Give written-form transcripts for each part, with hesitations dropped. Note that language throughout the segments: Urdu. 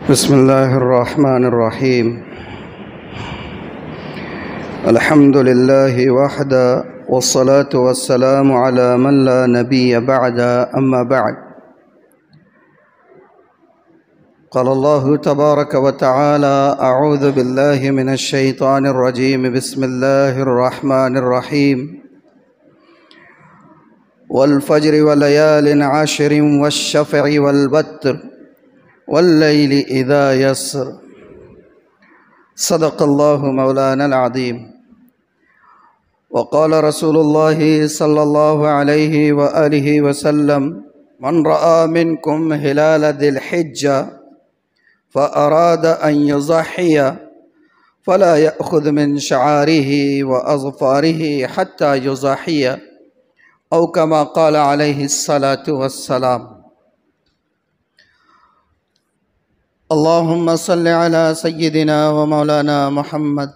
بسم الله الرحمن الرحيم. الحمد لله وحده والصلاة والسلام على من لا نبي بعد أما بعد. قال الله تبارك وتعالى: أعوذ بالله من الشيطان الرجيم. بسم الله الرحمن الرحيم. والفجر وليال عشر والشفع والوتر واللیل اذا یسر. صدق اللہ مولانا العظیم. وقال رسول اللہ صلی اللہ علیہ وآلہ وسلم: من رأى منکم ہلال ذی الحجہ فأراد ان یضحی فلا یأخذ من شعارہ وأظفارہ حتی یضحی، او کما قال علیہ الصلاة والسلام. اللهم صل على سيدنا ومولانا محمد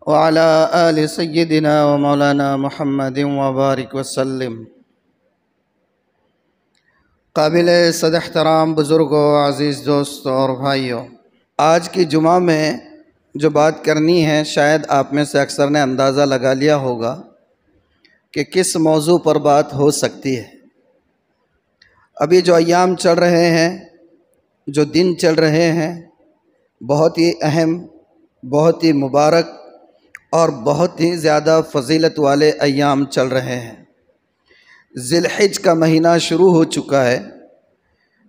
وعلى آل سيدنا ومولانا محمد وبارك وسلم. قابل صد احترام بزرگوں، عزیز دوستوں اور بھائیوں، آج کی جمعہ میں جو بات کرنی ہے شاید آپ میں سے اکثر نے اندازہ لگا لیا ہوگا کہ کس موضوع پر بات ہو سکتی ہے. ابھی جو ایام چل رہے ہیں، جو دن چل رہے ہیں، بہت ہی اہم، بہت ہی مبارک اور بہت ہی زیادہ فضیلت والے ایام چل رہے ہیں. ذی الحجہ کا مہینہ شروع ہو چکا ہے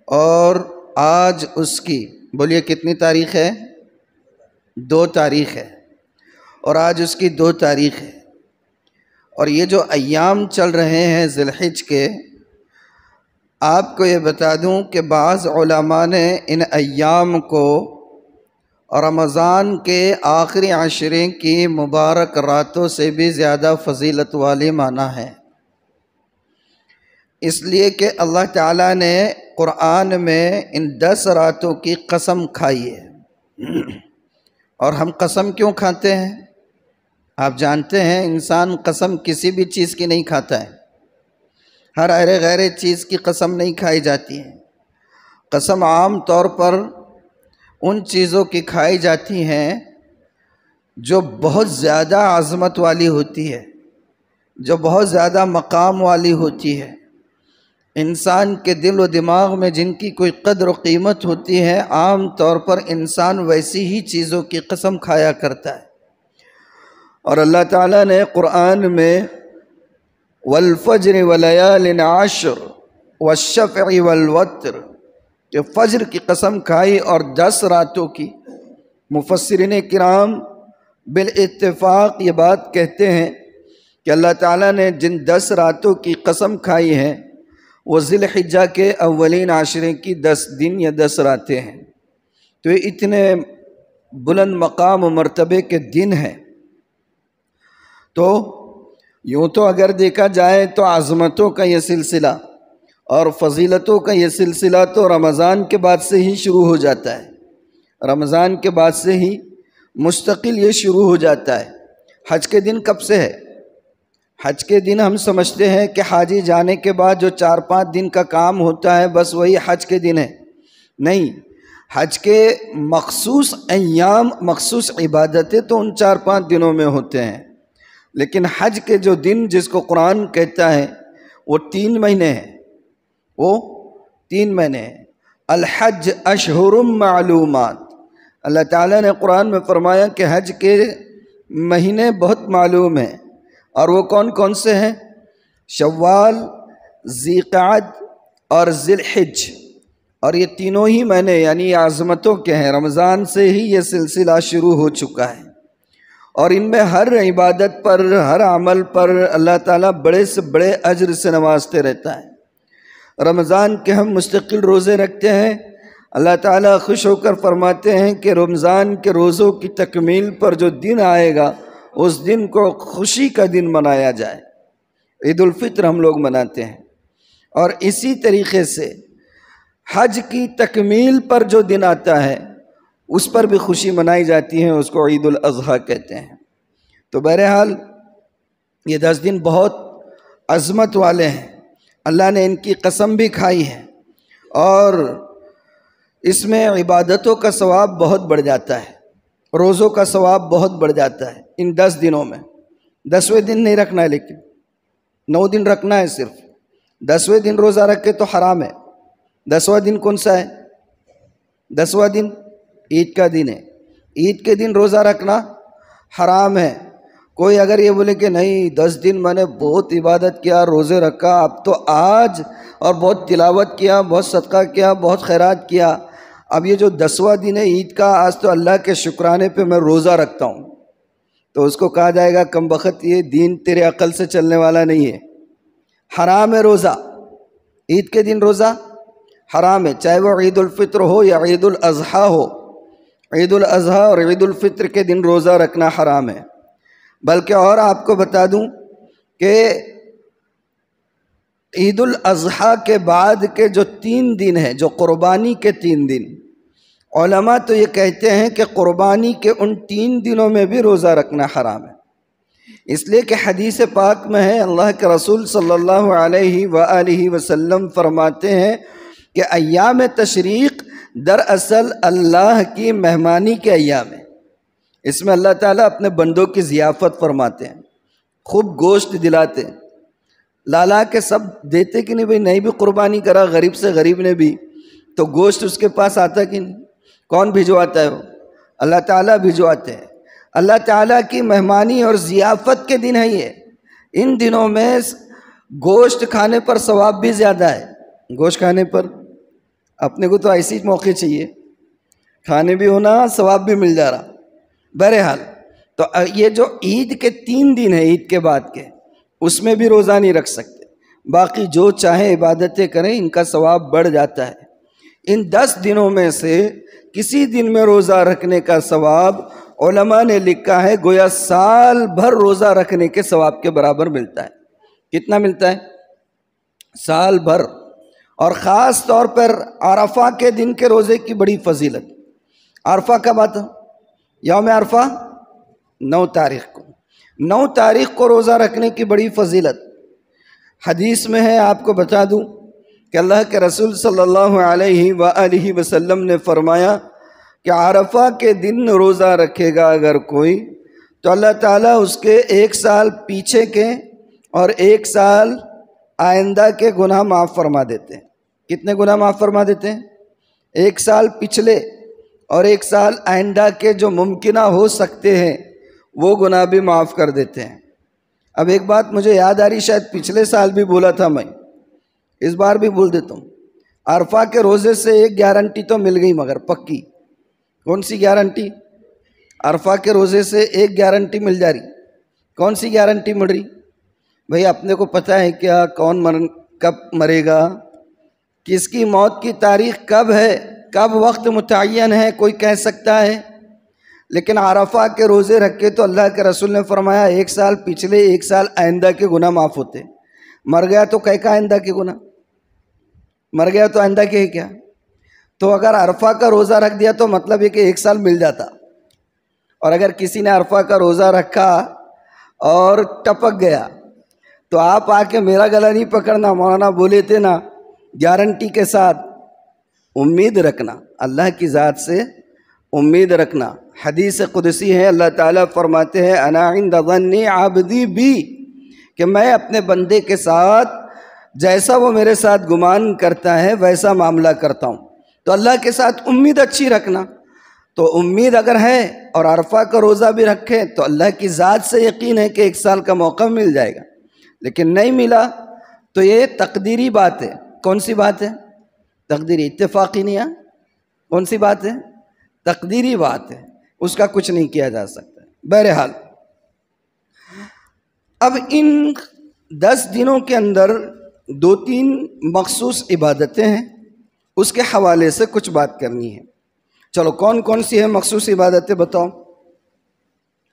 اور آج اس کی بولیے کتنی تاریخ ہے؟ 2 تاریخ ہے. اور آج اس کی 2 تاریخ ہے. اور یہ جو ایام چل رہے ہیں ذی الحجہ کے، آپ کو یہ بتا دوں کہ بعض علماء نے ان ایام کو رمضان کے آخری عشرے کی مبارک راتوں سے بھی زیادہ فضیلت والی مانا ہے، اس لیے کہ اللہ تعالیٰ نے قرآن میں ان 10 راتوں کی قسم کھائی ہے. اور ہم قسم کیوں کھاتے ہیں؟ آپ جانتے ہیں انسان قسم کسی بھی چیز کی نہیں کھاتا ہے. ہر غیر چیز کی قسم نہیں کھائی جاتی ہے. قسم عام طور پر ان چیزوں کی کھائی جاتی ہیں جو بہت زیادہ عظمت والی ہوتی ہے، جو بہت زیادہ مقام والی ہوتی ہے. انسان کے دل و دماغ میں جن کی کوئی قدر و قیمت ہوتی ہے، عام طور پر انسان ویسی ہی چیزوں کی قسم کھایا کرتا ہے. اور اللہ تعالیٰ نے قرآن میں والفجر ولیال عشر والشفع والوتر کہ فجر کی قسم کھائی اور 10 راتوں کی. مفسرین کرام بالاتفاق یہ بات کہتے ہیں کہ اللہ تعالیٰ نے جن 10 راتوں کی قسم کھائی ہیں وہ ذی الحجہ کے اولین عشرے کی 10 دن یا 10 راتیں ہیں. تو یہ اتنے بلند مقام و مرتبے کے دن ہیں. تو یوں تو اگر دیکھا جائے تو عظمتوں کا یہ سلسلہ اور فضیلتوں کا یہ سلسلہ تو رمضان کے بعد سے ہی شروع ہو جاتا ہے. رمضان کے بعد سے ہی مستقل یہ شروع ہو جاتا ہے. حج کے دن کب سے ہے؟ حج کے دن ہم سمجھتے ہیں کہ حاجی جانے کے بعد جو 4-5 دن کا کام ہوتا ہے بس وہی حج کے دن ہے. نہیں، حج کے مخصوص ایام، مخصوص عبادتیں تو ان 4-5 دنوں میں ہوتے ہیں. لیکن حج کے جو دن جس کو قرآن کہتا ہے وہ 3 مہینے ہیں. وہ 3 مہینے ہیں. الحج اشہر معلومات. اللہ تعالیٰ نے قرآن میں فرمایا کہ حج کے مہینے بہت معلوم ہیں. اور وہ کون کون سے ہیں؟ شوال، ذی قعد اور ذی الحجہ. اور یہ تینوں ہی مہینے یعنی عظمتوں کے ہیں. رمضان سے ہی یہ سلسلہ شروع ہو چکا ہے. اور ان میں ہر عبادت پر، ہر عمل پر اللہ تعالیٰ بڑے سے بڑے اجر سے نوازتے رہتا ہے. رمضان کے ہم مستقل روزے رکھتے ہیں. اللہ تعالیٰ خوش ہو کر فرماتے ہیں کہ رمضان کے روزوں کی تکمیل پر جو دن آئے گا اس دن کو خوشی کا دن منایا جائے. عید الفطر ہم لوگ مناتے ہیں. اور اسی طریقے سے حج کی تکمیل پر جو دن آتا ہے اس پر بھی خوشی منائی جاتی ہے، اس کو عید الاضحیٰ کہتے ہیں. تو بہرحال یہ 10 دن بہت عظمت والے ہیں. اللہ نے ان کی قسم بھی کھائی ہے. اور اس میں عبادتوں کا ثواب بہت بڑھ جاتا ہے، روزوں کا ثواب بہت بڑھ جاتا ہے ان 10 دنوں میں۔ 10ویں دن نہیں رکھنا ہے، لیکن 9 دن رکھنا ہے صرف۔ 10ویں دن روزہ رکھے تو حرام ہے۔ 10واں دن کون سا ہے؟ 10واں دن عید کا دن ہے۔ عید کے دن روزہ رکھنا حرام ہے۔ کوئی اگر یہ بولے کہ نہیں 10 دن میں نے بہت عبادت کیا، روزے رکھا، اب تو آج اور بہت تلاوت کیا، بہت صدقہ کیا، بہت خیرات کیا، اب یہ جو 10واں دن ہے عید کا، آج تو اللہ کے شکرانے پہ میں روزہ رکھتا ہوں، تو اس کو کہا جائے گا کم بخت، یہ دین تیرے عقل سے چلنے والا نہیں ہے، حرام ہے روزہ۔ عید کے دن روزہ حرام ہے، چاہے وہ عید الفطر ہو یا عید الاضحیٰ ہو۔ عید الاضحیٰ اور عید الفطر کے دن روزہ رکھنا حرام ہے۔ بلکہ اور آپ کو بتا دوں کہ عید الاضحیٰ کے بعد کے جو 3 دن ہیں، جو قربانی کے 3 دن، علماء تو یہ کہتے ہیں کہ قربانی کے ان 3 دنوں میں بھی روزہ رکھنا حرام ہے۔ اس لیے کہ حدیث پاک میں ہے، اللہ کے رسول صلی اللہ علیہ وآلہ وسلم فرماتے ہیں کہ ایام تشریق دراصل اللہ کی مہمانی کے ایام ہیں۔ اس میں اللہ تعالیٰ اپنے بندوں کی ضیافت فرماتے ہیں، خوب گوشت دلاتے ہیں، لالا کے سب دیتے کہ نہیں بھائی، نہیں بھی قربانی کرا غریب سے غریب نے بھی تو گوشت اس کے پاس آتا کہ نہیں؟ کون بھجواتا ہے؟ وہ اللہ تعالیٰ بھجواتے ہیں۔ اللہ تعالیٰ کی مہمانی اور ضیافت کے دن ہے یہ۔ ان دنوں میں گوشت کھانے پر ثواب بھی زیادہ ہے۔ گوشت کھانے پر اپنے کو تو ایسی موقع چاہیے، کھانے بھی ہونا، ثواب بھی مل جا رہا۔ بہرحال تو یہ جو عید کے 3 دن ہیں عید کے بعد کے، اس میں بھی روزہ نہیں رکھ سکتے۔ باقی جو چاہیں عبادتیں کریں، ان کا ثواب بڑھ جاتا ہے۔ ان 10 دنوں میں سے کسی دن میں روزہ رکھنے کا ثواب علماء نے لکھا ہے گویا سال بھر روزہ رکھنے کے ثواب کے برابر ملتا ہے۔ کتنا ملتا ہے؟ سال بھر۔ اور خاص طور پر عرفہ کے دن کے روزے کی بڑی فضیلت۔ عرفہ کب آتا؟ یوم عرفہ 9 تاریخ کو۔ 9 تاریخ کو روزہ رکھنے کی بڑی فضیلت حدیث میں ہے۔ آپ کو بتا دوں کہ اللہ کے رسول صلی اللہ علیہ وآلہ وسلم نے فرمایا کہ عرفہ کے دن روزہ رکھے گا اگر کوئی، تو اللہ تعالیٰ اس کے 1 سال پیچھے کے اور 1 سال آئندہ کے گناہ معاف فرما دیتے ہیں۔ کتنے گناہ معاف فرما دیتے ہیں؟ 1 سال پچھلے اور 1 سال آئندہ کے جو ممکنہ ہو سکتے ہیں وہ گناہ بھی معاف کر دیتے ہیں۔ اب ایک بات مجھے یاد آ رہی، شاید پچھلے سال بھی بولا تھا میں، اس بار بھی بول دیتا ہوں۔ عرفہ کے روزے سے ایک گارنٹی تو مل گئی، مگر پکی۔ کون سی گارنٹی؟ عرفہ کے روزے سے ایک گارنٹی مل جا رہی۔ کون سی گارنٹی مل رہی؟ بھئی اپنے کو پتہ ہے کیا کون کب مرے گا، کس کی موت کی تاریخ کب ہے، کب وقت متعین ہے، کوئی کہہ سکتا ہے؟ لیکن عرفہ کے روزے رکھ کے تو اللہ کے رسول نے فرمایا 1 سال پچھلے 1 سال آئندہ کے گناہ معاف ہوتے۔ مر گیا تو کہے کا آئندہ کے گناہ، مر گیا تو آئندہ کے ہے کیا؟ تو اگر عرفہ کا روزہ رکھ دیا تو مطلب یہ کہ 1 سال مل جاتا۔ اور اگر کسی نے عرفہ کا روزہ رکھا اور ٹپک گیا تو آپ آ کے میرا گلا نہیں پکڑنا، مولانا بولے تھے نا، گارنٹی کے ساتھ امید رکھنا، اللہ کی ذات سے امید رکھنا۔ حدیث قدسی ہے، اللہ تعالیٰ فرماتے ہیں انا عند ظن عبدی بی، کہ میں اپنے بندے کے ساتھ جیسا وہ میرے ساتھ گمان کرتا ہے ویسا معاملہ کرتا ہوں۔ تو اللہ کے ساتھ امید اچھی رکھنا۔ تو امید اگر ہے اور عرفہ کا روزہ بھی رکھے تو اللہ کی ذات سے یقین ہے کہ 1 سال کا موقع مل جائے گا، لیکن نہیں ملا تو یہ تقدیری بات ہے۔ کون سی بات ہے؟ تقدیری، اتفاقی نہیں ہے۔ کون سی بات ہے؟ تقدیری بات ہے، اس کا کچھ نہیں کیا جا سکتا۔ بہرحال اب ان 10 دنوں کے اندر 2-3 مخصوص عبادتیں ہیں، اس کے حوالے سے کچھ بات کرنی ہے۔ چلو کون کون سی ہیں مخصوص عبادتیں بتاؤ۔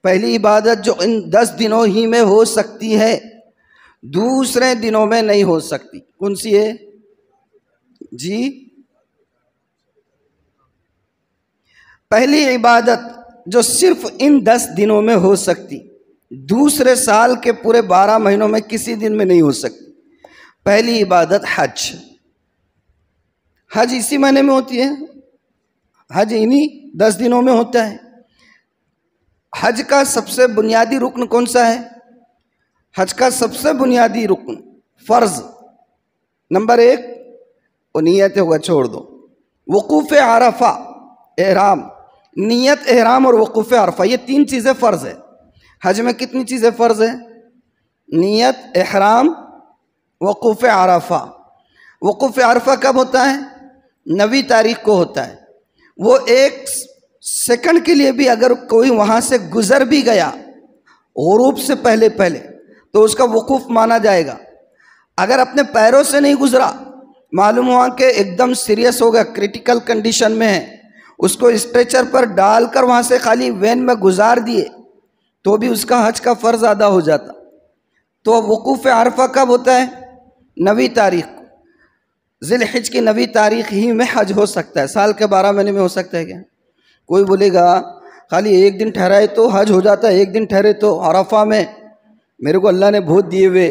پہلی عبادت جو ان 10 دنوں ہی میں ہو سکتی ہے، دوسرے دنوں میں نہیں ہو سکتی، کون سی ہے؟ جی، پہلی عبادت جو صرف ان 10 دنوں میں ہو سکتی، دوسرے سال کے پورے 12 مہینوں میں کسی دن میں نہیں ہو سکتی، پہلی عبادت حج۔ حج اسی مہینے میں ہوتی ہے، حج انہی 10 دنوں میں ہوتا ہے۔ حج کا سب سے بنیادی رکن کون سا ہے؟ حج کا سب سے بنیادی رکن فرض نمبر 1 وہ نیت ہوگا، چھوڑ دو۔ وقوف عرفہ، احرام، نیت، احرام اور وقوف عرفہ، یہ 3 چیزیں فرض ہے۔ حج میں کتنی چیزیں فرض ہیں؟ نیت، احرام، وقوف عرفہ۔ وقوف عرفہ کب ہوتا ہے؟ 9 تاریخ کو ہوتا ہے۔ وہ 1 سیکنڈ کے لیے بھی اگر کوئی وہاں سے گزر بھی گیا غروب سے پہلے تو اس کا وقوف مانا جائے گا۔ اگر اپنے پیروں سے نہیں گزرا، معلوم ہوا کہ ایک دم سیریس ہو گیا، کریٹیکل کنڈیشن میں ہے، اس کو اسٹریچر پر ڈال کر وہاں سے خالی وین میں گزار دیے تو بھی اس کا حج کا فرض ادا ہو جاتا۔ تو وقوف عرفہ کب ہوتا ہے؟ 9 تاریخ کو۔ ذی الحج کی 9 تاریخ ہی میں حج ہو سکتا ہے۔ سال کے 12 مہینے میں ہو سکتا ہے کیا؟ کوئی بولے گا خالی 1 دن ٹھہرائے تو حج ہو جاتا ہے، 1 دن ٹھہرے تو عرفہ میں میرے کو اللہ نے بہت دیے ہوئے،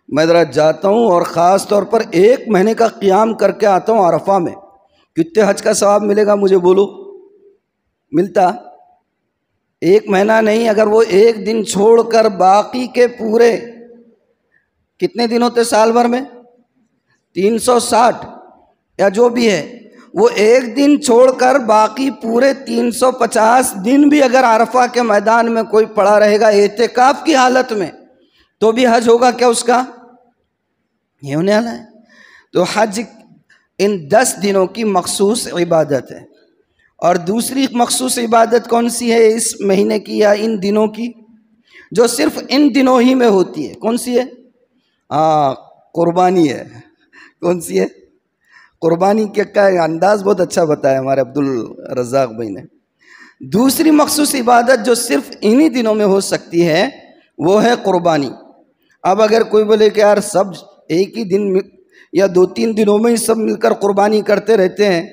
میں ذرا جاتا ہوں اور خاص طور پر 1 مہینے کا قیام کر کے آتا ہوں عرفہ میں، کتنے حج کا ثواب ملے گا مجھے بولو؟ ملتا 1 مہینہ نہیں، اگر وہ 1 دن چھوڑ کر باقی کے پورے کتنے دن ہوتے سال بھر میں؟ 360 یا جو بھی ہے، وہ 1 دن چھوڑ کر باقی پورے 350 دن بھی اگر عرفہ کے میدان میں کوئی پڑا رہے گا اعتکاف کی حالت میں تو بھی حج ہوگا کیا اس کا؟ یہ ہونے والا ہے۔ تو حج ان 10 دنوں کی مخصوص عبادت ہے۔ اور دوسری مخصوص عبادت کون سی ہے اس مہینے کی یا ان دنوں کی، جو صرف ان دنوں ہی میں ہوتی ہے؟ کون سی ہے؟ قربانی ہے۔ کون سی ہے؟ قربانی کا انداز بہت اچھا بتایا ہمارے عبدالرزاق بھائی نے۔ دوسری مخصوص عبادت جو صرف انہی دنوں میں ہو سکتی ہے وہ ہے قربانی۔ اب اگر کوئی بولے کہ یار سب ایک ہی دن یا 2-3 دنوں میں ہی سب مل کر قربانی کرتے رہتے ہیں،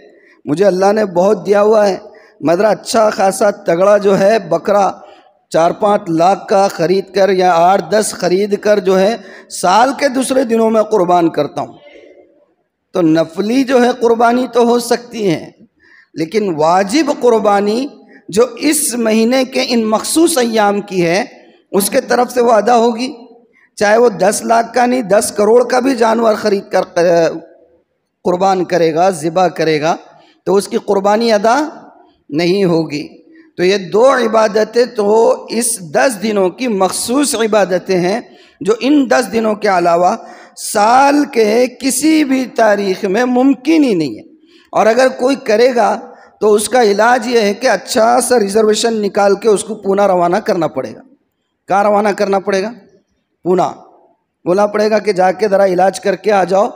مجھے اللہ نے بہت دیا ہوا ہے، میں ذرا اچھا خاصا تگڑا جو ہے بکرا 4-5 لاکھ کا خرید کر یا 8-10 خرید کر جو ہے سال کے دوسرے دنوں میں قربان کرتا ہوں، تو نفلی جو ہے قربانی تو ہو سکتی ہے، لیکن واجب قربانی جو اس مہینے کے ان مخصوص ایام کی ہے اس کے طرف سے وہ ادا ہوگی، چاہے وہ 10 لاکھ کا نہیں 10 کروڑ کا بھی جانور خرید کر قربان کرے گا، ذبح کرے گا، تو اس کی قربانی ادا نہیں ہوگی۔ تو یہ 2 عبادتیں تو اس 10 دنوں کی مخصوص عبادتیں ہیں جو ان 10 دنوں کے علاوہ سال کے کسی بھی تاریخ میں ممکن ہی نہیں ہے، اور اگر کوئی کرے گا تو اس کا علاج یہ ہے کہ اچھا سا ریزرویشن نکال کے اس کو پونا روانہ کرنا پڑے گا۔ کہاں روانہ کرنا پڑے گا؟ پونا بولا پڑے گا کہ جا کے ذرا علاج کر کے آ جاؤ،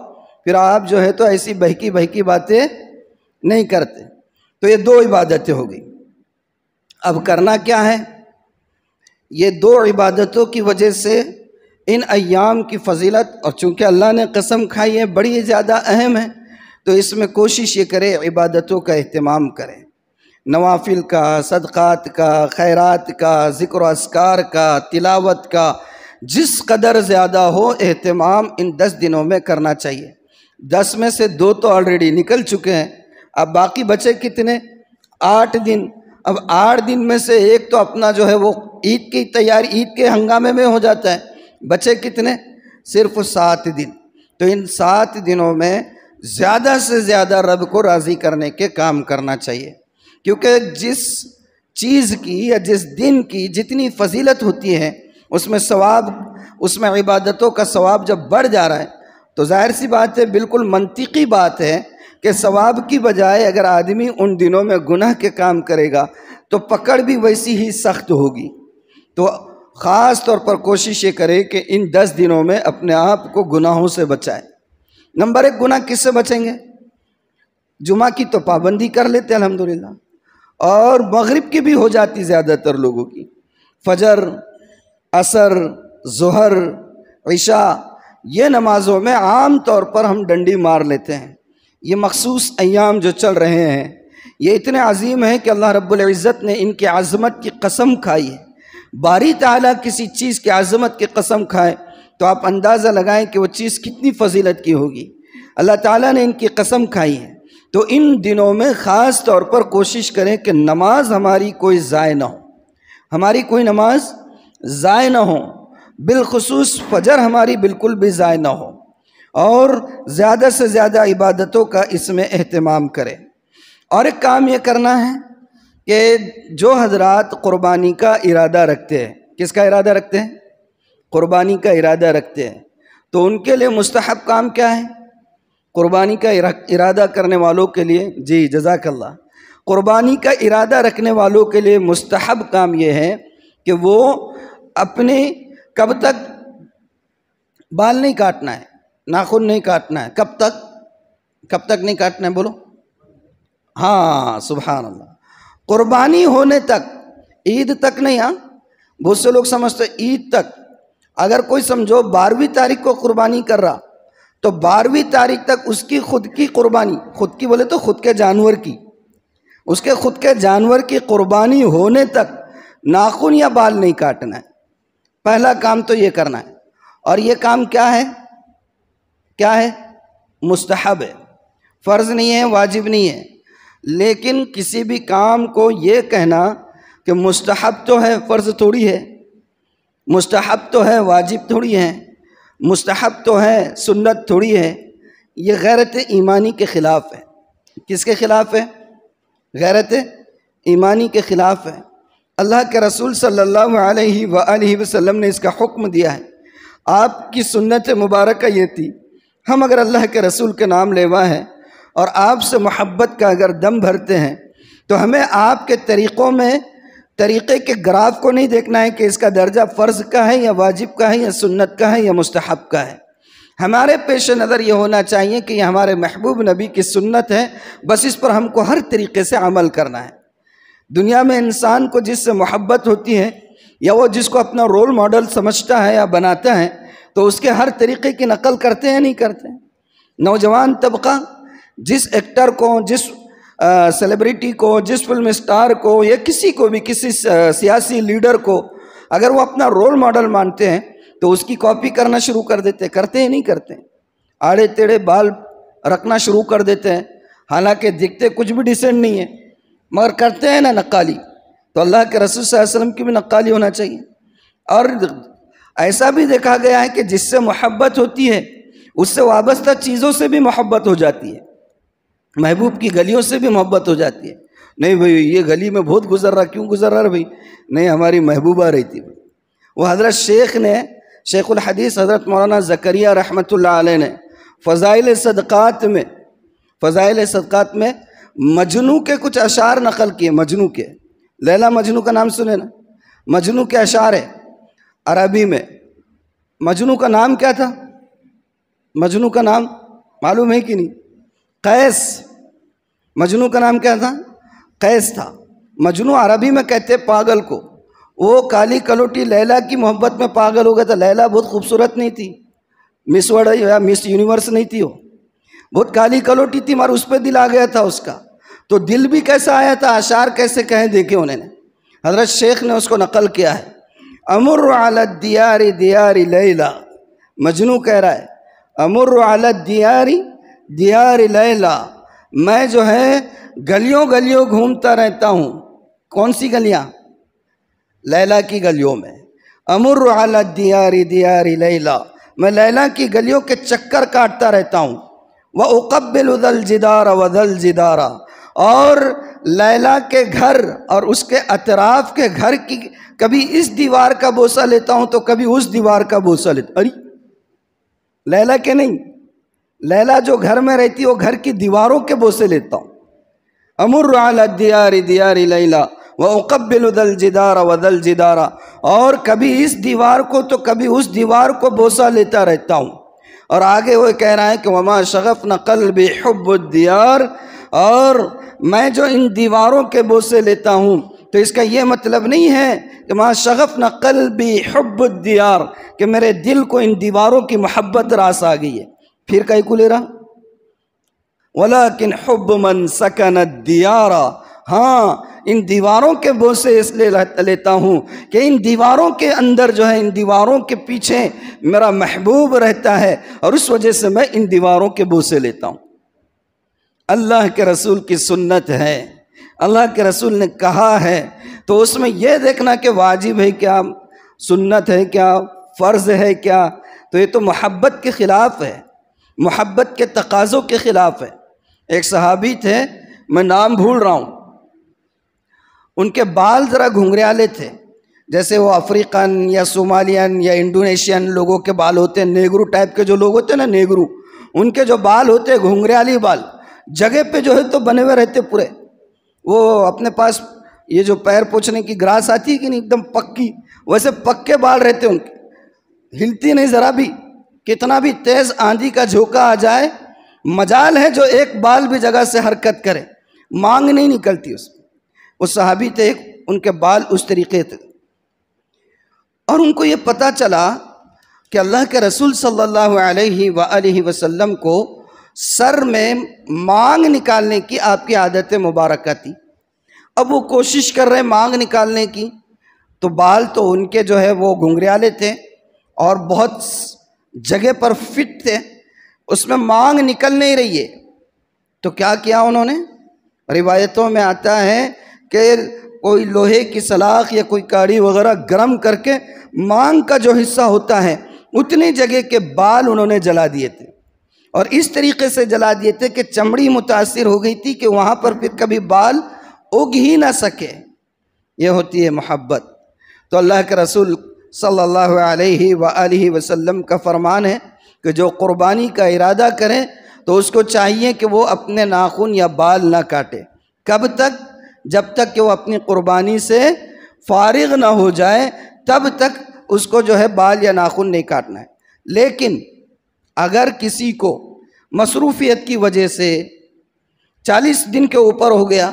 پھر آپ جو ہے تو ایسی بہکی باتیں نہیں کرتے۔ تو یہ 2 عبادتیں ہو گئی۔ اب کرنا کیا ہے؟ یہ 2 عبادتوں کی وجہ سے ان ایام کی فضیلت، اور چونکہ اللہ نے قسم کھائی ہے بڑی زیادہ اہم ہے، تو اس میں کوشش یہ کرے عبادتوں کا اہتمام کریں، نوافل کا، صدقات کا، خیرات کا، ذکر و اذکار کا، تلاوت کا، جس قدر زیادہ ہو اہتمام ان 10 دنوں میں کرنا چاہیے۔ 10 میں سے 2 تو آلریڈی نکل چکے ہیں، اب باقی بچے کتنے؟ 8 دن۔ اب 8 دن میں سے ایک تو اپنا جو ہے وہ عید کی تیاری، عید کے ہنگامے میں ہو جاتا ہے، بچے کتنے؟ صرف 7 دن۔ تو ان 7 دنوں میں زیادہ سے زیادہ رب کو راضی کرنے کے کام کرنا چاہیے، کیونکہ جس چیز کی یا جس دن کی جتنی فضیلت ہوتی ہے اس میں ثواب، اس میں عبادتوں کا ثواب جب بڑھ جا رہا ہے تو ظاہر سی بات ہے، بالکل منطقی بات ہے کہ ثواب کی بجائے اگر آدمی ان دنوں میں گناہ کے کام کرے گا تو پکڑ بھی ویسی ہی سخت ہوگی۔ تو خاص طور پر کوشش یہ کرے کہ ان 10 دنوں میں اپنے آپ کو گناہوں سے بچائے۔ نمبر 1 گناہ کس سے بچیں گے؟ جمعہ کی تو پابندی کر لیتے الحمدللہ، اور مغرب کی بھی ہو جاتی زیادہ تر لوگوں کی، فجر، عصر، ظہر، عشاء، یہ نمازوں میں عام طور پر ہم ڈنڈی مار لیتے ہیں۔ یہ مخصوص ایام جو چل رہے ہیں یہ اتنے عظیم ہیں کہ اللہ رب العزت نے ان کی عظمت کی قسم کھائی ہے۔ باری تعالیٰ کسی چیز کی عظمت کی قسم کھائے تو آپ اندازہ لگائیں کہ وہ چیز کتنی فضیلت کی ہوگی۔ اللہ تعالیٰ نے ان کی قسم کھائی ہے، تو ان دنوں میں خاص طور پر کوشش کریں کہ نماز ہماری کوئی ضائع نہ ہو، ہماری کوئی نماز ضائع نہ ہو، بالخصوص فجر ہماری بالکل بھی ضائع نہ ہو، اور زیادہ سے زیادہ عبادتوں کا اس میں اہتمام کریں۔ اور ایک کام یہ کرنا ہے کہ جو حضرات قربانی کا ارادہ رکھتے ہیں، کس کا ارادہ رکھتے ہیں؟ قربانی کا ارادہ رکھتے ہیں، تو ان کے لیے مستحب کام کیا ہے؟ قربانی کا ارادہ کرنے والوں کے لیے، جی جزاک اللہ، قربانی کا ارادہ رکھنے والوں کے لیے مستحب کام یہ ہے کہ وہ اپنے کب تک بال نہیں کاٹنا ہے، ناخن نہیں کاٹنا ہے، کب تک نہیں کاٹنا ہے بولو؟ ہاں سبحان اللہ، قربانی ہونے تک، عید تک نہیں۔ ہاں بہت سے لوگ سمجھتے عید تک، اگر کوئی سمجھو 12ویں تاریخ کو قربانی کر رہا تو 12ویں تاریخ تک اس کی خود کی قربانی، خود کی بولے تو خود کے جانور کی، اس کے خود کے جانور کی قربانی ہونے تک ناخن یا بال نہیں کاٹنا ہے۔ پہلا کام تو یہ کرنا ہے، اور یہ کام کیا ہے؟ کیا ہے؟ مستحب ہے، فرض نہیں ہے، واجب نہیں ہے۔ لیکن کسی بھی کام کو یہ کہنا کہ مستحب تو ہے، فرض تھوڑی ہے، مستحب تو ہے، واجب تھوڑی ہے، مستحب تو ہے، سنت تھوڑی ہے، یہ غیرت ایمانی کے خلاف ہے۔ کس کے خلاف ہے؟ غیرت ایمانی کے خلاف ہے۔ اللہ کے رسول صلی اللہ علیہ وآلہ وسلم نے اس کا حکم دیا ہے۔ آپ کی سنت مبارکہ یہ تھی، ہم اگر اللہ کے رسول کے نام لیوا ہیں اور آپ سے محبت کا اگر دم بھرتے ہیں تو ہمیں آپ کے طریقوں میں، طریقے کے گراف کو نہیں دیکھنا ہے کہ اس کا درجہ فرض کا ہے یا واجب کا ہے یا سنت کا ہے یا مستحب کا ہے۔ ہمارے پیش نظر یہ ہونا چاہیے کہ یہ ہمارے محبوب نبی کی سنت ہے، بس اس پر ہم کو ہر طریقے سے عمل کرنا ہے۔ دنیا میں انسان کو جس سے محبت ہوتی ہے یا وہ جس کو اپنا رول ماڈل سمجھتا ہے یا بناتا ہے تو اس کے ہر طریقے کی نقل کرتے ہیں، نہیں کرتے؟ نوجوان طبقہ جس ایکٹر کو، جس سیلیبریٹی کو، جس فلم اسٹار کو یا کسی کو بھی، کسی سیاسی لیڈر کو اگر وہ اپنا رول ماڈل مانتے ہیں تو اس کی کاپی کرنا شروع کر دیتے، کرتے ہیں نہیں کرتے؟ آڑے ٹیڑھے بال رکھنا شروع کر دیتے ہیں، حالانکہ دکھتے کچھ بھی ڈیسنٹ نہیں ہے، مگر کرتے ہیں نا نقالی۔ تو اللہ کے رسول صلی اللہ علیہ وسلم کی بھی نقالی ہونا چاہیے۔ اور ایسا بھی دیکھا گیا ہے کہ جس سے محبت ہوتی ہے اس سے وابستہ چیزوں سے بھی محبت ہو جاتی ہے، محبوب کی گلیوں سے بھی محبت ہو جاتی ہے۔ نہیں بھئی یہ گلی میں بہت گزر رہا، کیوں گزر رہا بھئی؟ نہیں ہماری محبوبہ رہتی بھئی۔ وہ حضرت شیخ نے، شیخ الحدیث حضرت مولانا زکریا رحمۃ اللہ علیہ نے فضائل صدقات میں مجنو کے کچھ اشعار نقل کیے، مجنو کے، لیلا مجنو کا نام سنے نا؟ مجنو کے اشعار ہے عربی میں۔ مجنو کا نام کیا تھا؟ مجنو کا نام معلوم ہے کہ نہیں؟ قیس۔ مجنو کا نام کیا تھا؟ قیس تھا۔ مجنو عربی میں کہتے پاگل کو۔ وہ کالی کلوٹی لیلا کی محبت میں پاگل ہو گیا تھا۔ لیلا بہت خوبصورت نہیں تھی، مس ورلڈ یا مس یونیورس نہیں تھی، وہ بہت کالی کلوٹی تھی، مگر اس پہ دل آ گیا تھا اس کا۔ تو دل بھی کیسا آیا تھا، اشعار کیسے کہیں دیکھے انہوں نے، حضرت شیخ نے اس کو نقل کیا ہے۔ امر علی الدیار دیار لیلا، مجنو کہہ رہا ہے امر علی الدیار دیار لیلا، میں جو ہے گلیوں گلیوں گھومتا رہتا ہوں۔ کون سی گلیاں؟ لیلا کی گلیوں میں۔ امر علی الدیار دیار لیلا، میں لیلا کی گلیوں کے چکر کاٹتا رہتا ہوں۔ وَأُقَبِّلُ ذَا الْجِدَارَ وَذَا الْجِدَارَ، اور لیلا کے گھر اور اس کے اطراف کے گھر کی کبھی اس دیوار کا بوسہ لیتا ہوں تو کبھی اس دیوار کا بوسہ لیتا ہوں۔ لیلا کے نہیں، لیلا جو گھر میں رہتی وہ گھر کی دیواروں کے بوسے لیتا ہوں۔ امر علی الدیار دیار لیلا وَأُقَبِّلُ ذَا الْجِدَارَ وَذَا الْجِدَارَ، اور کبھی اس دیوار کو تو کبھی اس دیوار کو بوسہ لیتا رہتا ہوں۔ اور آگے وہ کہہ رہا ہے کہ وَمَا شَغَفْنَ قَلْبِ حُبُّ الدِّيَارِ، اور میں جو ان دیواروں کے بوسے لیتا ہوں تو اس کا یہ مطلب نہیں ہے کہ مَا شَغَفْنَ قَلْبِ حُبُّ الدِّيَارِ کہ میرے دل کو ان دیواروں کی محبت راس آ گئی ہے۔ پھر کہیں کو لے رہا وَلَكِنْ حُبُّ مَنْ سَكَنَ الدِّيَارَ، ہاں ان دیواروں کے بوسے اس لیے لیتا ہوں کہ ان دیواروں کے اندر جو ہے، ان دیواروں کے پیچھے میرا محبوب رہتا ہے، اور اس وجہ سے میں ان دیواروں کے بوسے لیتا ہوں۔ اللہ کے رسول کی سنت ہے، اللہ کے رسول نے کہا ہے، تو اس میں یہ دیکھنا کہ واجب ہے کیا، سنت ہے کیا، فرض ہے کیا، تو یہ تو محبت کے خلاف ہے، محبت کے تقاضوں کے خلاف ہے۔ ایک صحابی تھے، میں نام بھول رہا ہوں، ان کے بال ذرا گھنگریالے تھے، جیسے وہ افریقن یا صومالین یا انڈونیشین لوگوں کے بال ہوتے ہیں، نیگرو ٹائپ کے جو لوگ ہوتے ہیں نا، نیگرو، ان کے جو بال ہوتے ہیں گھنگریالی بال، جگہ پہ جو ہے تو بنے ہوئے رہتے پورے، وہ اپنے پاس یہ جو پیر پوچھنے کی گراس آتی ہے کہ نہیں، ایک دم پکی، ویسے پکے بال رہتے ان کے، ہلتی نہیں ذرا بھی، کتنا بھی تیز آندھی کا جھونکا آ جائے، مجال ہے جو ایک بال بھی جگہ سے حرکت کرے، مانگ نہیں نکلتی اس میں۔ وہ صحابی تھے، ان کے بال اس طریقے تھے، اور ان کو یہ پتہ چلا کہ اللہ کے رسول صلی اللہ علیہ وآلہ وسلم کو سر میں مانگ نکالنے کی آپ کی عادت مبارکہ تھی۔ اب وہ کوشش کر رہے مانگ نکالنے کی، تو بال تو ان کے جو ہے وہ گھنگریالے تھے اور بہت جگہ پر فٹ تھے، اس میں مانگ نکل نہیں رہی ہے، تو کیا کیا انہوں نے؟ روایتوں میں آتا ہے کہ کوئی لوہے کی سلاخ یا کوئی کاڑی وغیرہ گرم کر کے مانگ کا جو حصہ ہوتا ہے اتنی جگہ کے بال انہوں نے جلا دیے تھے، اور اس طریقے سے جلا دیے تھے کہ چمڑی متاثر ہو گئی تھی کہ وہاں پر پھر کبھی بال اگ ہی نہ سکے۔ یہ ہوتی ہے محبت۔ تو اللہ کے رسول صلی اللہ علیہ وآلہ وسلم کا فرمان ہے کہ جو قربانی کا ارادہ کریں تو اس کو چاہیے کہ وہ اپنے ناخن یا بال نہ کاٹے۔ کب تک؟ جب تک کہ وہ اپنی قربانی سے فارغ نہ ہو جائے، تب تک اس کو جو ہے بال یا ناخن نہیں کاٹنا ہے۔ لیکن اگر کسی کو مصروفیت کی وجہ سے 40 دن کے اوپر ہو گیا،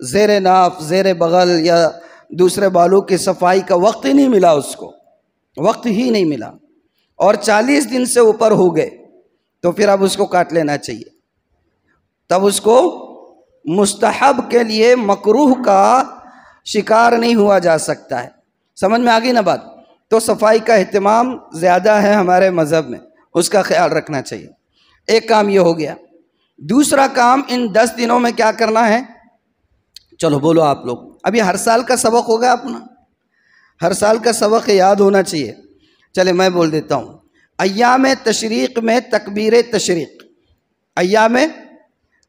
زیر ناف، زیر بغل یا دوسرے بالوں کی صفائی کا وقت ہی نہیں ملا، اس کو وقت ہی نہیں ملا، اور 40 دن سے اوپر ہو گئے، تو پھر اب اس کو کاٹ لینا چاہیے۔ تب اس کو مستحب کے لیے مکروہ کا شکار نہیں ہوا جا سکتا ہے۔ سمجھ میں آگئی نا بات؟ تو صفائی کا اہتمام زیادہ ہے ہمارے مذہب میں، اس کا خیال رکھنا چاہیے۔ ایک کام یہ ہو گیا۔ دوسرا کام ان 10 دنوں میں کیا کرنا ہے؟ چلو بولو آپ لوگ، ابھی ہر سال کا سبق ہوگا اپنا، ہر سال کا سبق یاد ہونا چاہیے۔ چلے میں بول دیتا ہوں۔ ایام تشریق میں تکبیر تشریق، ایام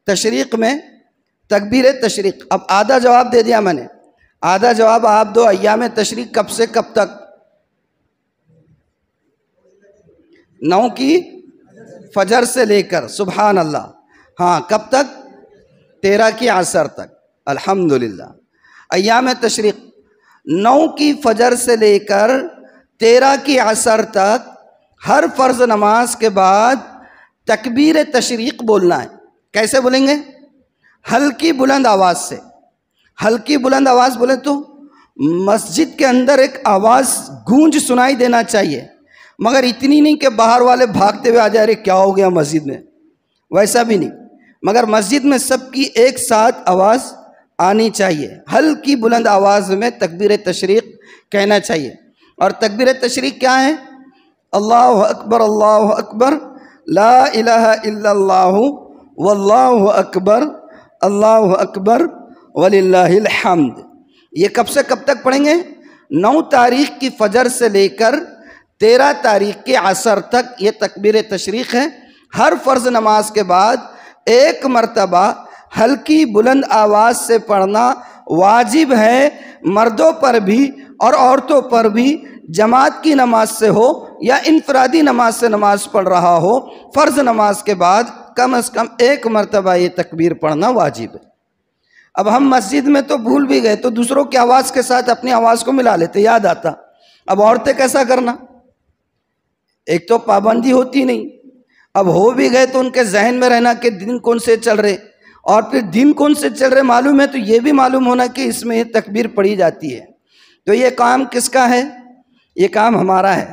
تشریق میں تکبیر تشریق۔ اب آدھا جواب دے دیا میں نے، آدھا جواب آپ دو۔ ایام تشریق کب سے کب تک؟ 9 کی فجر سے لے کر، سبحان اللہ، ہاں کب تک؟ 13 کی عصر تک، الحمدللہ۔ ایام تشریق 9 کی فجر سے لے کر 13 کی عصر تک ہر فرض نماز کے بعد تکبیر تشریق بولنا ہے۔ کیسے بولیں گے؟ ہلکی بلند آواز سے۔ ہلکی بلند آواز بولے تو مسجد کے اندر ایک آواز گونج سنائی دینا چاہیے، مگر اتنی نہیں کہ باہر والے بھاگتے ہوئے آ جائے رہے کیا ہو گیا مسجد میں، ویسا بھی نہیں، مگر مسجد میں سب کی ایک ساتھ آواز آنی چاہیے۔ ہلکی بلند آواز میں تکبیر تشریق کہنا چاہیے۔ اور تکبیر تشریق کیا ہے؟ اللہ اکبر، اللہ اکبر، لا الہ الا اللہ، واللہ اکبر، اللہ اکبر، وللہ الحمد۔ یہ کب سے کب تک پڑھیں گے؟ 9 تاریخ کی فجر سے لے کر 13 تاریخ کے عصر تک یہ تکبیر تشریق ہے۔ ہر فرض نماز کے بعد ایک مرتبہ ہلکی بلند آواز سے پڑھنا واجب ہے، مردوں پر بھی اور عورتوں پر بھی، جماعت کی نماز سے ہو یا انفرادی نماز سے نماز پڑھ رہا ہو، فرض نماز کے بعد کم از کم ایک مرتبہ یہ تکبیر پڑھنا واجب ہے۔ اب ہم مسجد میں تو بھول بھی گئے تو دوسروں کی آواز کے ساتھ اپنی آواز کو ملا لیتے، یاد آتا۔ اب عورتیں کیسا کرنا؟ ایک تو پابندی ہوتی نہیں، اب ہو بھی گئے تو ان کے ذہن میں رہنا کہ دن کون سے چل رہے، اور پھر دن کون سے چل رہے معلوم ہے تو یہ بھی معلوم ہونا کہ اس میں تکبیر پڑھی جاتی ہے۔ تو یہ کام کس کا ہے؟ یہ کام ہمارا ہے،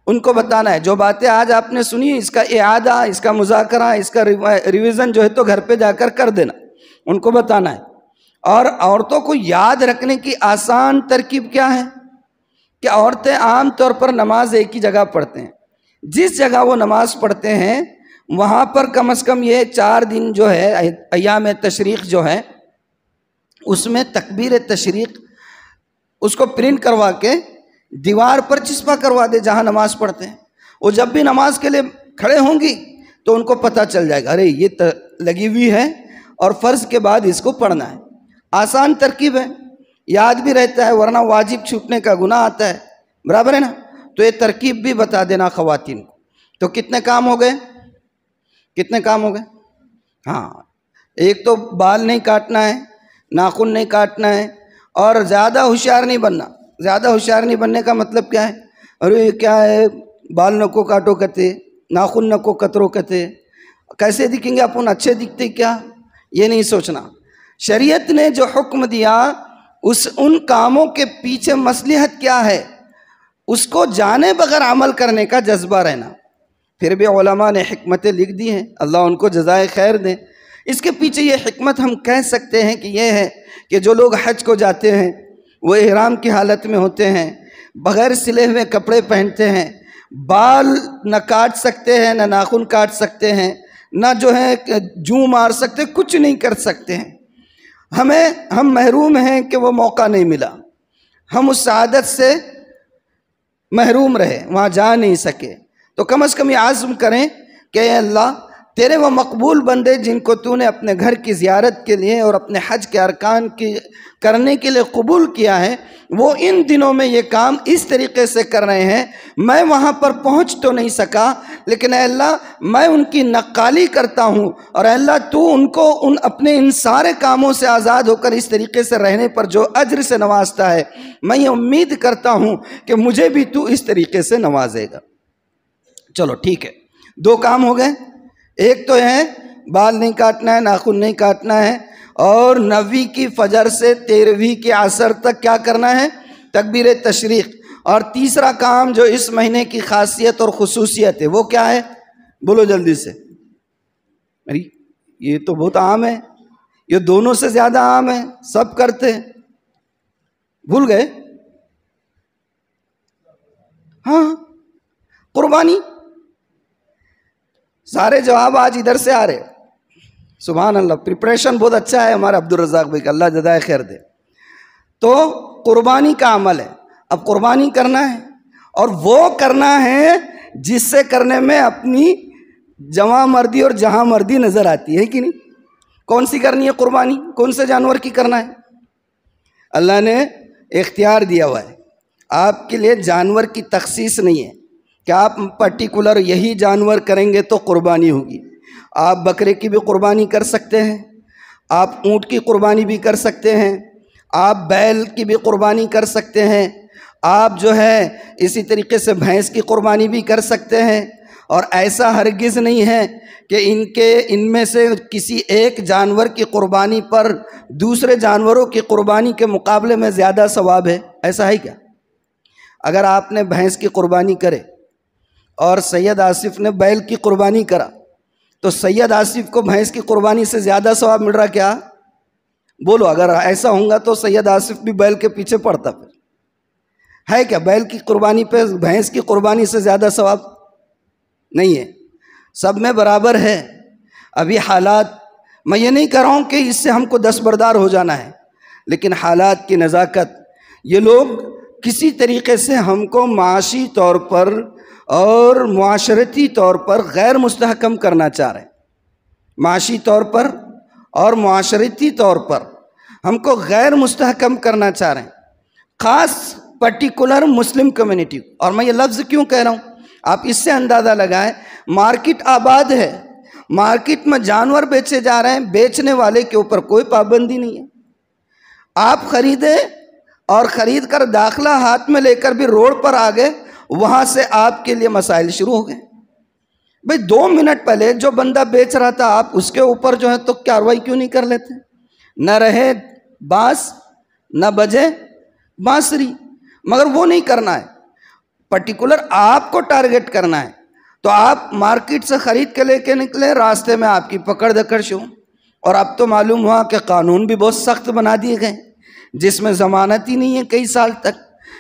ان کو بتانا ہے۔ جو باتیں آج آپ نے سنی اس کا اعادہ، اس کا مذاکرہ، اس کا ریویژن جو ہے تو گھر پہ جا کر دینا، ان کو بتانا ہے۔ اور عورتوں کو یاد رکھنے کی آسان ترکیب کیا ہے کہ عورتیں عام طور پر نماز ایک ہی جگہ پڑھتے ہیں، جس جگہ وہ نماز پڑھتے ہیں وہاں پر کم از کم یہ 4 دن جو ہے ایام تشریق جو ہے اس میں تکبیر تشریق اس کو پرنٹ کروا کے دیوار پر چسپا کروا دے جہاں نماز پڑھتے ہیں. وہ جب بھی نماز کے لیے کھڑے ہوں گی تو ان کو پتہ چل جائے گا ارے یہ لگی ہوئی ہے اور فرض کے بعد اس کو پڑھنا ہے. آسان ترکیب ہے, یاد بھی رہتا ہے, ورنہ واجب چھوٹنے کا گناہ آتا ہے, برابر ہے نا. تو یہ ترکیب بھی بتا دینا خواتین کو. تو کتنے کام ہو گئے, کتنے کام ہو گئے؟ ہاں, ایک تو بال نہیں کاٹنا ہے, ناخن نہیں کاٹنا ہے, اور زیادہ ہوشیار نہیں بننا. زیادہ ہوشیار نہیں بننے کا مطلب کیا ہے؟ ارے کیا ہے, بال نکو کاٹو کہتے, ناخن نکو کترو کہتے, کیسے دکھیں گے اپن, اچھے دکھتے کیا؟ یہ نہیں سوچنا. شریعت نے جو حکم دیا ان کاموں کے پیچھے مصلحت کیا ہے اس کو جانے بغیر عمل کرنے کا جذبہ رہنا. پھر بھی علماء نے حکمتیں لکھ دی ہیں, اللہ ان کو جزائے خیر دیں. اس کے پیچھے یہ حکمت ہم کہہ سکتے ہیں کہ یہ ہے کہ جو لوگ حج کو جاتے ہیں وہ احرام کی حالت میں ہوتے ہیں, بغیر سلے ہوئے کپڑے پہنتے ہیں, بال نہ کاٹ سکتے ہیں, نہ ناخن کاٹ سکتے ہیں, نہ جو ہے جوں مار سکتے, کچھ نہیں کر سکتے ہیں. ہم محروم ہیں کہ وہ موقع نہیں ملا, ہم اس سعادت سے محروم رہے, وہاں جا نہیں سکے. تو کم از کم یہ عزم کریں کہ اے اللہ تیرے وہ مقبول بندے جن کو تو نے اپنے گھر کی زیارت کے لیے اور اپنے حج کے ارکان کی کرنے کے لیے قبول کیا ہے, وہ ان دنوں میں یہ کام اس طریقے سے کر رہے ہیں. میں وہاں پر پہنچ تو نہیں سکا, لیکن اے اللہ میں ان کی نقالی کرتا ہوں, اور اے اللہ تو ان کو اپنے ان سارے کاموں سے آزاد ہو کر اس طریقے سے رہنے پر جو اجر سے نوازتا ہے, میں یہ امید کرتا ہوں کہ مجھے بھی تو اس طریقے سے نوازے گا. چلو ٹھیک ہے, 2 کام ہو گئے. ایک تو ہے بال نہیں کاٹنا ہے, ناخن نہیں کاٹنا ہے, اور 9ویں کی فجر سے 13ویں کی عصر تک کیا کرنا ہے؟ تکبیر تشریق. اور تیسرا کام جو اس مہینے کی خاصیت اور خصوصیت ہے وہ کیا ہے؟ بولو جلدی سے. یہ تو بہت عام ہے, یہ دونوں سے زیادہ عام ہے, سب کرتے ہیں. بھول گئے؟ ہاں, قربانی. سارے جواب آج ادھر سے آ رہے. سبحان اللہ, پریپریشن بہت اچھا ہے ہمارا عبدالرزاق بھائی کا, اللہ جزائے خیر دے. تو قربانی کا عمل ہے. اب قربانی کرنا ہے, اور وہ کرنا ہے جس سے کرنے میں اپنی جواں مردی اور جہاں مردی نظر آتی ہے کہ نہیں. کون سی کرنی ہے قربانی؟ کون سے جانور کی کرنا ہے؟ اللہ نے اختیار دیا ہوا ہے. آپ کے لیے جانور کی تخصیص نہیں ہے کہ آپ پرٹیکولر یہی جانور کریں گے تو قربانی ہوگی. آپ بکرے کی بھی قربانی کر سکتے ہیں, آپ اونٹ کی قربانی بھی کر سکتے ہیں, آپ بیل کی بھی قربانی کر سکتے ہیں, آپ جو ہے اسی طریقے سے بھینس کی قربانی بھی کر سکتے ہیں. اور ایسا ہرگز نہیں ہے کہ ان میں سے کسی ایک جانور کی قربانی پر دوسرے جانوروں کی قربانی کے مقابلے میں زیادہ ثواب ہے. ایسا ہے کیا؟ اگر آپ نے بھینس کی قربانی کرے اور سید آصف نے بیل کی قربانی کرا تو سید آصف کو بھینس کی قربانی سے زیادہ ثواب مل رہا کیا؟ بولو. اگر ایسا ہوں تو سید آصف بھی بیل کے پیچھے پڑتا. پھر ہے کیا بیل کی قربانی پہ بھینس کی قربانی سے زیادہ ثواب؟ نہیں ہے, سب میں برابر ہے. ابھی حالات, میں یہ نہیں کہہ رہا ہوں کہ اس سے ہم کو دستبردار ہو جانا ہے, لیکن حالات کی نزاکت, یہ لوگ کسی طریقے سے ہم کو معاشی طور پر اور معاشرتی طور پر غیر مستحکم کرنا چاہ رہے ہیں. معاشی طور پر اور معاشرتی طور پر ہم کو غیر مستحکم کرنا چاہ رہے ہیں, خاص پرٹیکولر مسلم کمیونٹی. اور میں یہ لفظ کیوں کہہ رہا ہوں, آپ اس سے اندازہ لگائیں. مارکیٹ آباد ہے, مارکیٹ میں جانور بیچے جا رہے ہیں, بیچنے والے کے اوپر کوئی پابندی نہیں ہے. آپ خریدیں اور خرید کر داخلہ ہاتھ میں لے کر بھی روڈ پر آ گئے, وہاں سے آپ کے لیے مسائل شروع ہو گئے. بھئی 2 منٹ پہلے جو بندہ بیچ رہا تھا آپ اس کے اوپر جو ہے تو کارروائی کیوں نہیں کر لیتے؟ نہ رہے بانس نہ بجے بانسری, مگر وہ نہیں کرنا ہے. پرٹیکولر آپ کو ٹارگٹ کرنا ہے. تو آپ مارکیٹ سے خرید کے لے کے نکلے, راستے میں آپ کی پکڑ دکڑ شو. اور اب تو معلوم ہوا کہ قانون بھی بہت سخت بنا دیے گئے, جس میں ضمانت ہی نہیں ہے کئی سال تک,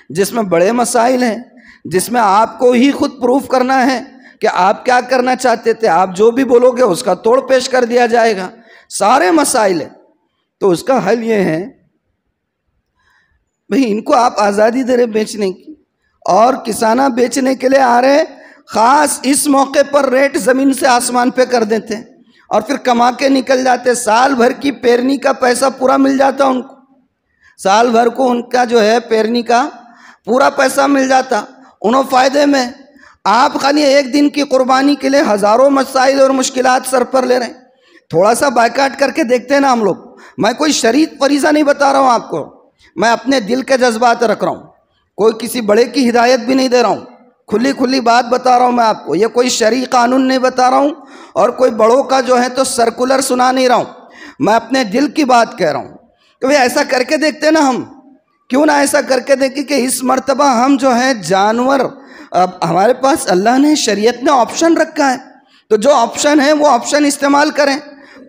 جس میں بڑے مسائل ہیں, جس میں آپ کو ہی خود پروف کرنا ہے کہ آپ کیا کرنا چاہتے تھے، آپ جو بھی بولو گے اس کا توڑ پیش کر دیا جائے گا، سارے مسائل ہیں۔ تو اس کا حل یہ ہے بھئی ان کو آپ آزادی دے رہے بیچنے کی، اور کسانہ بیچنے کے لیے آ رہے، خاص اس موقع پر ریٹ زمین سے آسمان پہ کر دیتے اور پھر کما کے نکل جاتے، سال بھر کی پیرنی کا پیسہ پورا مل جاتا ان کو، سال بھر کو ان کا جو ہے پیرنی کا پورا پیسہ مل جاتا، انہوں فائدے میں۔ آپ خالی ایک دن کی قربانی کے لیے ہزاروں مسائل اور مشکلات سر پر لے رہے ہیں۔ تھوڑا سا بائیکاٹ کر کے دیکھتے ہیں نا ہم لوگ۔ میں کوئی شریعت فریضہ نہیں بتا رہا ہوں آپ کو، میں اپنے دل کے جذبات رکھ رہا ہوں، کوئی کسی بڑے کی ہدایت بھی نہیں دے رہا ہوں، کھلی بات بتا رہا ہوں میں آپ کو، یہ کوئی شرعی قانون نہیں بتا رہا ہوں اور کوئی بڑوں کا جو ہے تو سرکولر سنا نہیں رہا ہوں، میں اپنے دل کی بات کہہ رہا ہوں۔ تو ایسا کر کے دیکھتے نا ہم، کیوں نہ ایسا کر کے دیکھیں کہ اس مرتبہ ہم جو ہے جانور، اب ہمارے پاس اللہ نے شریعت نے آپشن رکھا ہے، تو جو آپشن ہے وہ آپشن استعمال کریں،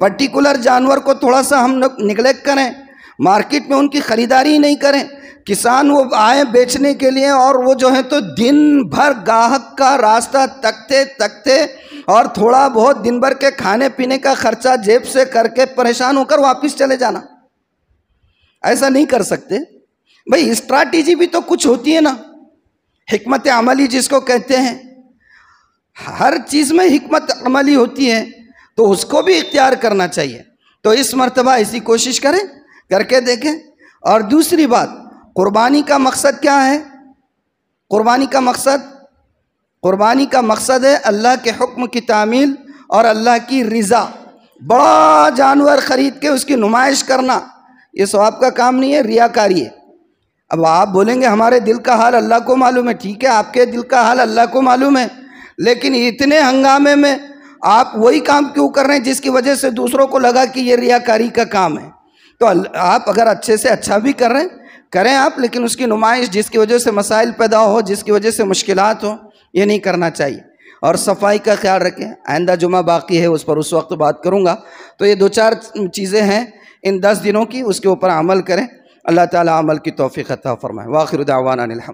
پرٹیکولر جانور کو تھوڑا سا ہم نگلیکٹ کریں، مارکیٹ میں ان کی خریداری نہیں کریں، کسان وہ آئے بیچنے کے لیے اور وہ جو ہے تو دن بھر گاہک کا راستہ تکتے اور تھوڑا بہت دن بھر کے کھانے پینے کا خرچہ جیب سے کر کے پریشان ہو کر واپس چلے جانا، ایسا نہیں کر سکتے بھئی۔ اسٹریٹجی بھی تو کچھ ہوتی ہے نا، حکمت عملی جس کو کہتے ہیں، ہر چیز میں حکمت عملی ہوتی ہے، تو اس کو بھی اختیار کرنا چاہیے۔ تو اس مرتبہ ایسی کوشش کریں، کر کے دیکھیں۔ اور دوسری بات، قربانی کا مقصد کیا ہے؟ قربانی کا مقصد ہے اللہ کے حکم کی تعمیل اور اللہ کی رضا۔ بڑا جانور خرید کے اس کی نمائش کرنا یہ ثواب کا کام نہیں ہے، ریاکاری ہے۔ اب آپ بولیں گے ہمارے دل کا حال اللہ کو معلوم ہے، ٹھیک ہے آپ کے دل کا حال اللہ کو معلوم ہے، لیکن اتنے ہنگامے میں آپ وہی کام کیوں کر رہے ہیں جس کی وجہ سے دوسروں کو لگا کہ یہ ریاکاری کا کام ہے؟ تو آپ اگر اچھے سے اچھا بھی کر رہے ہیں کریں آپ، لیکن اس کی نمائش جس کی وجہ سے مسائل پیدا ہو، جس کی وجہ سے مشکلات ہو، یہ نہیں کرنا چاہیے۔ اور صفائی کا خیال رکھیں، آئندہ جمعہ باقی ہے اس پر اس وقت بات کروں گا۔ تو یہ 2-4 چیزیں ہیں ان 10 دنوں کی، اس کے اوپر عمل کریں، اللہ تعالیٰ عمل کی توفیق عطا فرمائے۔ وآخر دعوانا الحمد۔